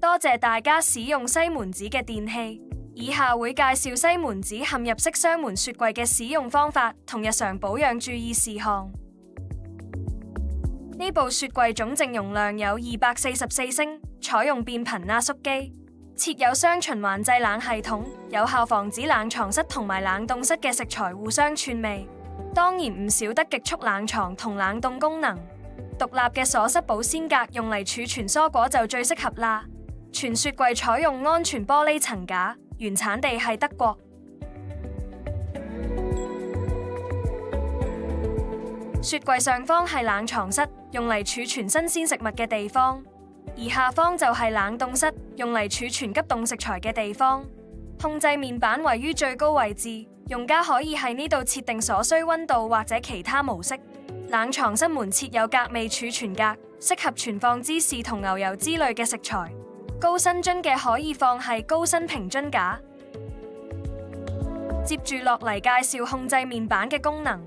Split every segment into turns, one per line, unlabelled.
多謝大家使用西門子嘅電器。以下會介紹西門子嵌入式雙門雪櫃嘅使用方法同日常保養注意事項。呢部雪櫃總淨容量有244升，採用變頻壓縮機，設有雙循環製冷系統，有效防止冷藏室同埋冷凍室嘅食材互相串味。當然唔少得極速冷藏同冷凍功能。獨立嘅鎖塞保鮮格用嚟儲存蔬果就最適合啦。全雪櫃採用安全玻璃層架，原產地係德國。雪櫃上方係冷藏室，用嚟儲存新鮮食物嘅地方，而下方就係冷凍室，用嚟儲存急凍食材嘅地方。控制面板位於最高位置，用家可以喺呢度設定所需溫度或者其他模式。冷藏室門設有隔味儲存格，適合存放芝士同牛油之類嘅食材。高身樽嘅可以放係高身平樽架。接住落嚟介紹控制面板嘅功能。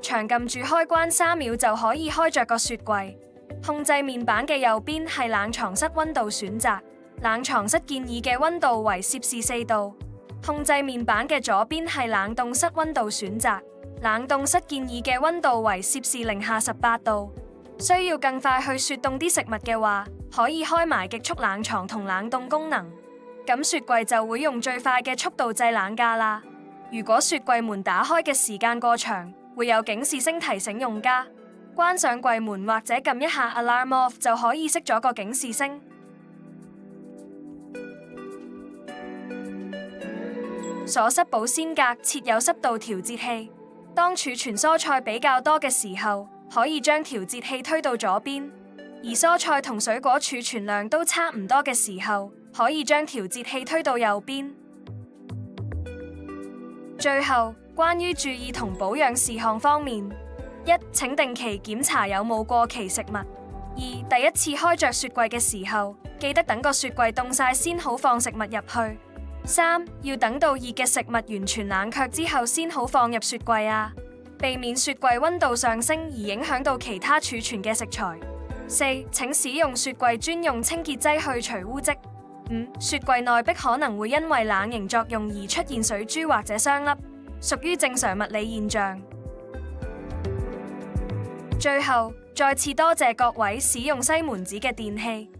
長撳住開關3秒就可以開着個雪櫃。控制面板嘅右邊係冷藏室溫度選擇，冷藏室建議嘅溫度為攝氏4度。控制面板嘅左邊係冷凍室溫度選擇，冷凍室建議嘅溫度為攝氏-18度。需要更快去雪凍啲食物嘅話，可以開埋極速冷藏同冷凍功能，咁雪櫃就會用最快嘅速度製冷架啦。如果雪櫃門打開嘅時間過長，會有警示聲提醒用家，關上櫃門或者撳一下 Alarm Off 就可以熄咗個警示聲。鎖塞保鮮格設有濕度調節器，當儲存蔬菜比較多嘅時候，可以將調節器推到左邊；而蔬菜同水果儲存量都差唔多嘅時候，可以將調節器推到右邊。最後，關於注意同保養事項方面：1. 請定期檢查有冇過期食物； 2. 第一次開着雪櫃嘅時候，記得等個雪櫃凍晒先好放食物入去； 3. 要等到熱嘅食物完全冷卻之後先好放入雪櫃啊，避免雪櫃溫度上升而影響到其他儲存嘅食材。 4. 請使用雪櫃專用清潔劑去除污漬。 5. 雪櫃內壁可能會因為冷凝作用而出現水珠或者霜粒，屬於正常物理現象。最後，再次多謝各位使用西門子嘅電器。